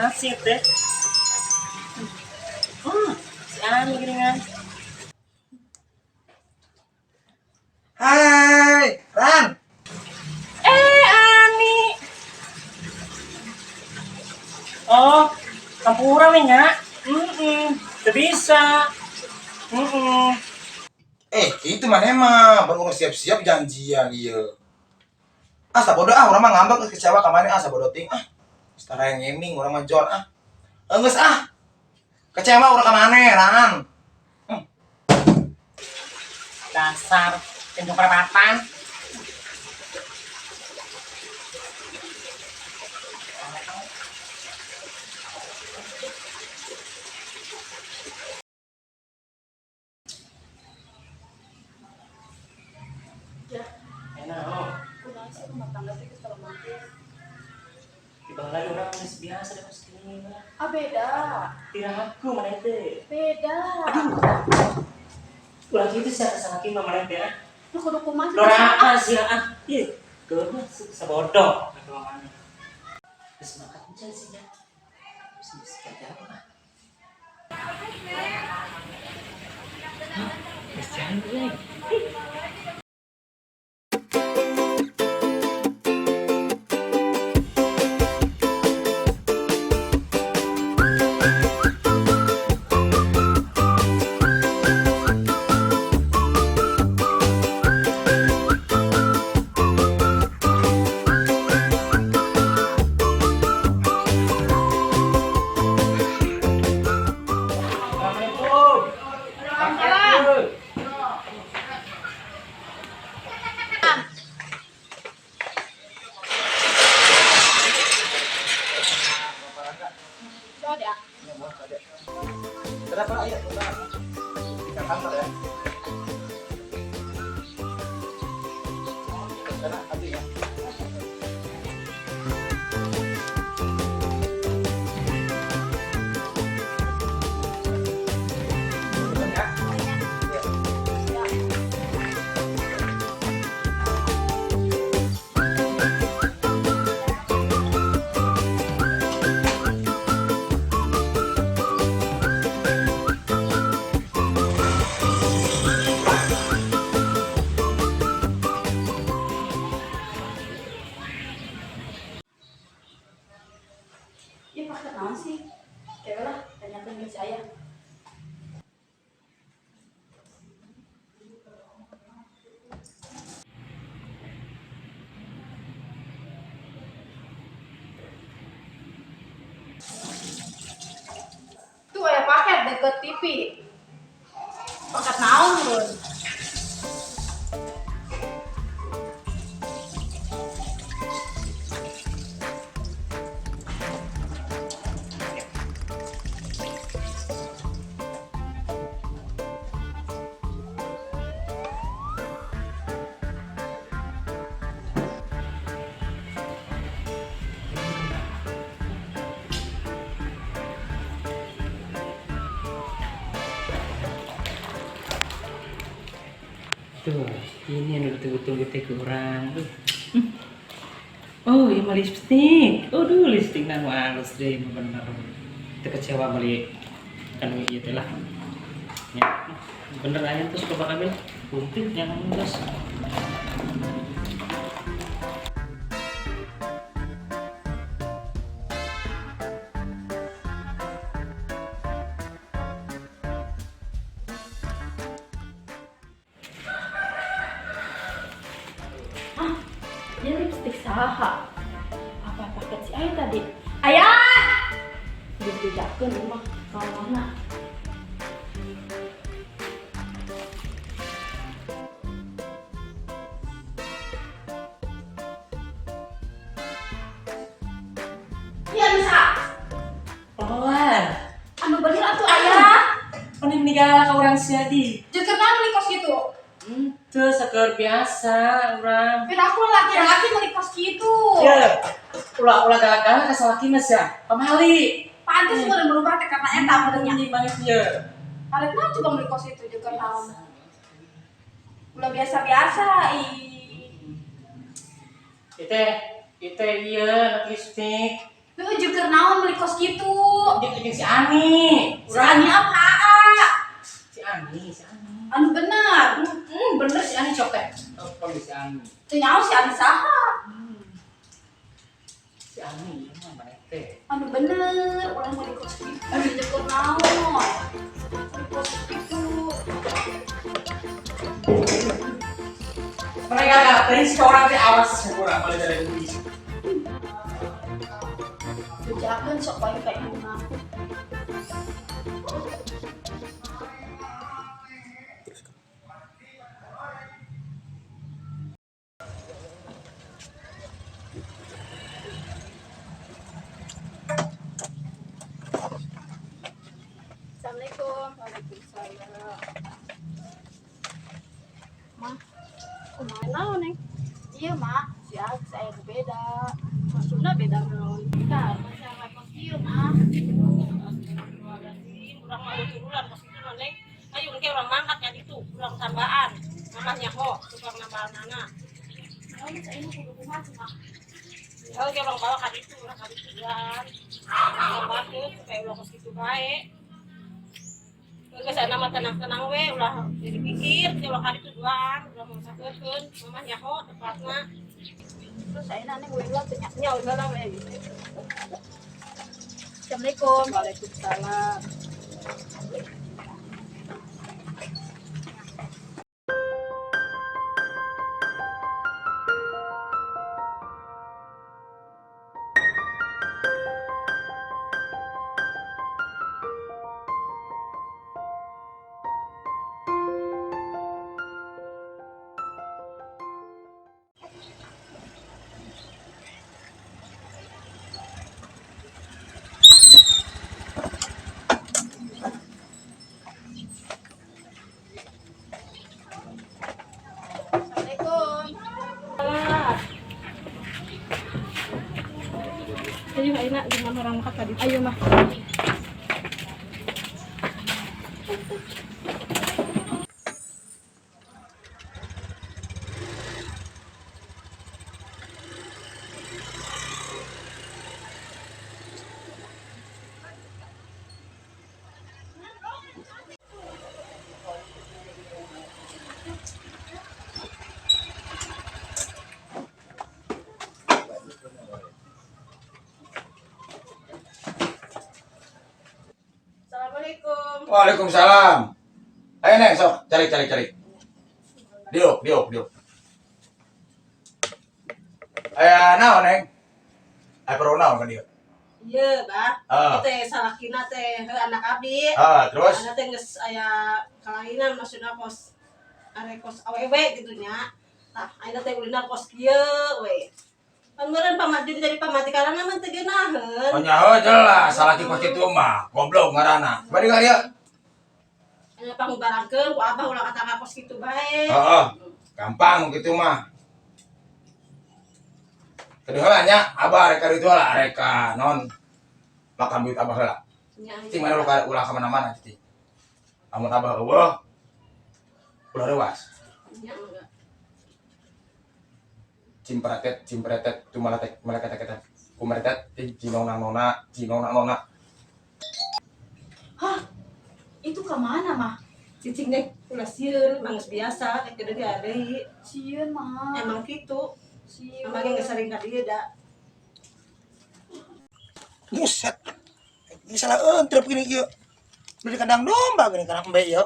sensasi teh. Si Ani geringan. Hai, Ran. Ani. Oh, campuran nih nggak? Udah bisa. Itu mana emang baru siap-siap janjian iya. Sabodo orang mah ngambek kecewa kemana sabodo ting setara yang ngeming orang mah jor Enggeus kecewa orang kemana Ran. Dasar penjok perapatan. Enak, Kunaon sih rumah tangga teh geus romantis. di bawah lagi orang geus biasa deh pas gini mah. Beda. Tiraku mana teh. Beda. Ulah gitu sih sama Kim mana teh. Lu kudu kumaha sih? Dorakan sih Iya, geus sabodo ka mana. Geus makan aja sih ya. Geus kerja apa? Geus canggih. Ada. Berapa ayo kita di kantor ya. Karena tadi ya. Ih, pakai naon sih? Kayak lah, tanyakan ke saya. Tuh ya paket deket TV. Paket naon bro? Tuh, ini yang betul-betul kita kurang. Oh, ini mah lipstick. Aduh, lipstick nang halus deh, bener. Kita kecewa beli kan iya teh lah. Ya, bener aja terus coba ambil putih jangan ngegas. Dia lipstick saha? Apa paket si Ayah tadi? Ayah! Dibedakeun rumah kalau mana? Iya bisa. Pelan. Anu bener atuh Ayah. Mending meninggal ka urang sia di. Jeung kenapa beli kos gitu? Tuh seker biasa urang. Pin aku laki-laki beli kos gitu. Ya. Ulah galak-galak ka salaki mah sia. Pamali. Pantes mau berubah teh karena eta benernya. Ini banget ya. Arek mah coba beli kos itu jeung naon. Ulah biasa-biasa Ite iya lipstick. Heuh jeung naon beli kos kitu. Jeung si Ani. Si Ani apa? Si Ani. Anu bener. Bener si Ani copet. Oh, si Ani. Teu nyaho si Ani saha? Si Ani mah teh. Anu bener, urang beli kos kitu. Jeung naon? Beli kos kitu. Mereka gak prinsip orang teh awas kurang balik dari Indonesia. Bejakeun sok bae kayak ibu ngaku. Assalamualaikum. Waalaikumsalam. Mah, kumaha naon, Neng? Iya, Mak. Si Alex aya beda. Maksudna beda naon? Nah, masalah kos ieu, Mah. Urang mau turunan kos itu neng ayo engke urang mangkat ya ditu urang tambaan namanya ho tukang nambahanana Naon saya mah kudu kumaha, Mah? oh ge urang bawa ka ditu urang ka ditu kan tambakeun supaya ulah kos kitu bae geus ana mah tenang-tenang we ulah jadi pikir teh ulah ka ditu doang ulah masakeun namanya ho tepatna Terus saya nanya gue bilang nya udah lah we. Assalamualaikum. Waalaikumsalam. Assalamualaikum. Ayo enak gimana orang mangkat ka ditu Ayo mah. Assalamualaikum Waalaikumsalam. Ayo Neng, sok cari. Diuk. Naon Neng? Perlu naon ka dieu? iya bah Ah. teh salakina teh anak abdi Terus ada teh geus aya kalainan maksudna kos are kos awewe gitu nya. Tah ayeuna teh ulina kos kieu we. Pan meureun pamati jadi pamatikanna mah teu geunaheun. oh nyaho jelas salaki kos kitu mah goblok ngaranna. Bari ka dieu. Aya pangubarankeun ku abah ulah kata kos kitu bae. Heeh. Gampang gitu mah. Kedua nya abah reka ditu lah reka non makan duit abah heula. Nya Cing mana ulah ka mana-mana cing. Amun abah eueuh ulah rewas. nya enggak. Cimpretet tu malatek maleket kumeretet cinona nona. Hah? Itu ke mana, Mah? Cicing deh ulah sieun manggus biasa teh kedeui deui. Sieun, Mah. Emang kitu. Sieun. Emang geus sering ka dieu da. Buset. Ini salah entrep gini ieu. Beli kandang domba gini kana embe ieu.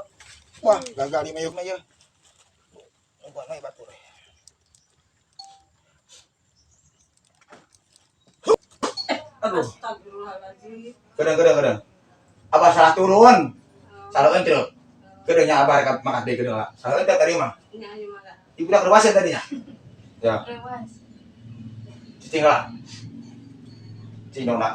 Wah, gagal ieu mayuk ieu. Buat mah batur. Aduh, Astagfirullahaladzim. kedeng. Abah salah turun. Salah entrep. Kedengnya abah rek makan deui kedeng lah. Salah entrep tadi mah. Nya ayo mah. Ibu dak rewas tadinya. Ya, Rewas. cicing lah. Cinona.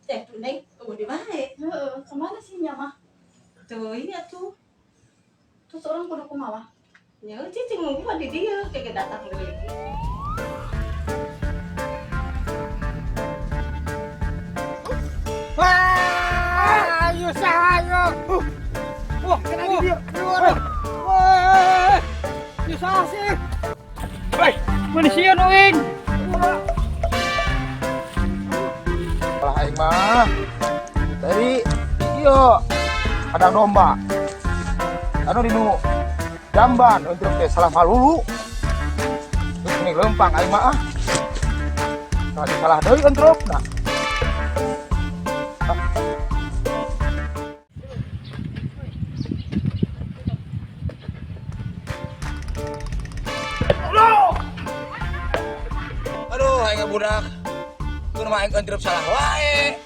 Teh tuh neng, tunggu di bae. Heeh, kemana sih nya, Mah? Tuh iya tuh. Terus orang kudu kumaha? Nya cicing nunggu mah di dieu kege datang deui. Wah, ayo sayo. Wah, kena dia. Wah. Bisa sih. Hei, manusia noing. iya ada domba. Anu dinu jamban untuk teh salah malulu. Terus ini lempang aing mah ah. Tadi salah deui entrupna. Aduh, aing budak. Kudu mah aing entrep salah wae.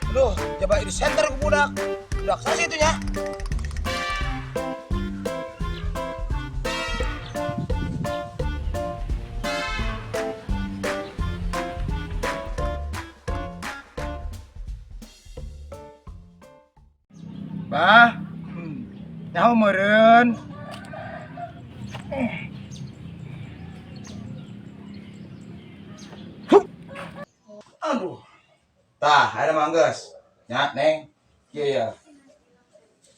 Aduh, coba di center ke budak. Budak sasi itu nya. Bah, nyaho meureun. Aduh. Tah, ada manggas. Nya, Neng. Iya ya.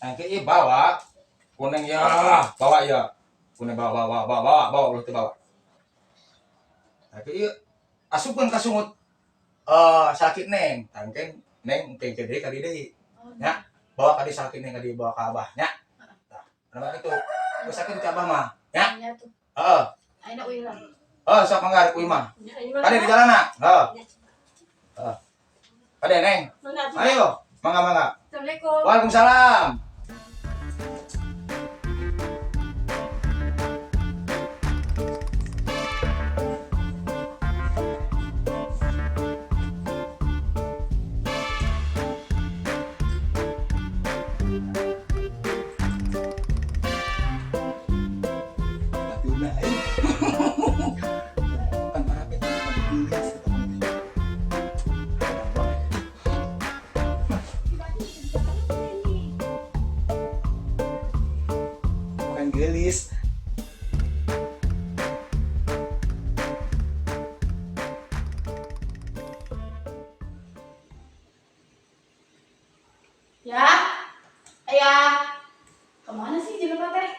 Neng ke ieu bawa. Kuning ya, bawa ya. Kuning bawa ulah teu bawa. Nah, ke ieu asupkeun ka sungut. Sakit Neng. Tangkeun Neng teh gede kali deui. Nya, bawa ka di sakit Neng ka bawa ka Abah, nya. Tah, ada itu. Geus sakit ka Abah mah, nya. Iya tuh. Heeh. Aina uilah. Sok mangga ku imah. Kade di jalanna. Heeh. Kade Neng. Ayo, mangga. Assalamualaikum. Waalaikumsalam. Bukan gelis. Ya. Ayah. Kemana sih jelema teh?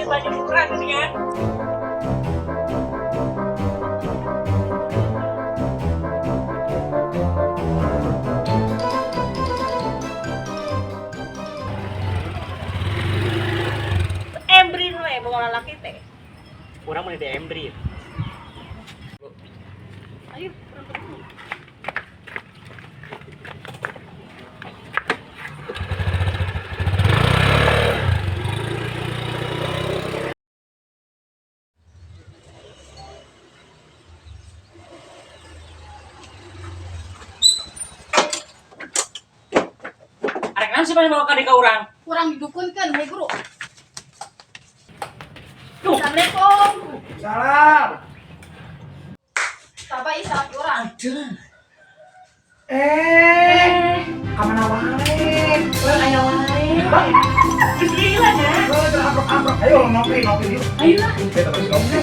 Baju murah gitu ya. Embrin we bawa lalaki teh. Kurang mah di embri. Ayo, Arek naon sih bawa ka di ka urang? Kurang didukunkan, hei guru. Tuh. Assalamualaikum. Salam. Tapa isap kurang. Kamana wae? Ayo wae. gila ya. Amrok. Ayo ngopi yuk. Ayo lah. Kita terus ngopi.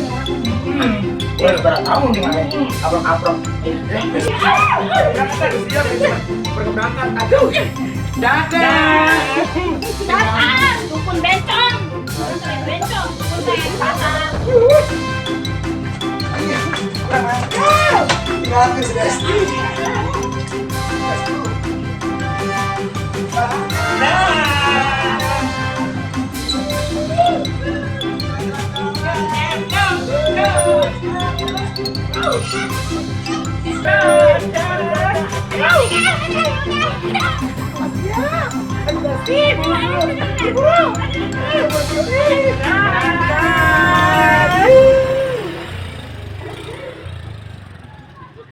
Berat kamu di mana? Amrok. Siap. Berkeberangkat. Aduh. Dadah. Datang, dukun bencong. Bencong, dukun teh pasar. Gratis guys. Ayo,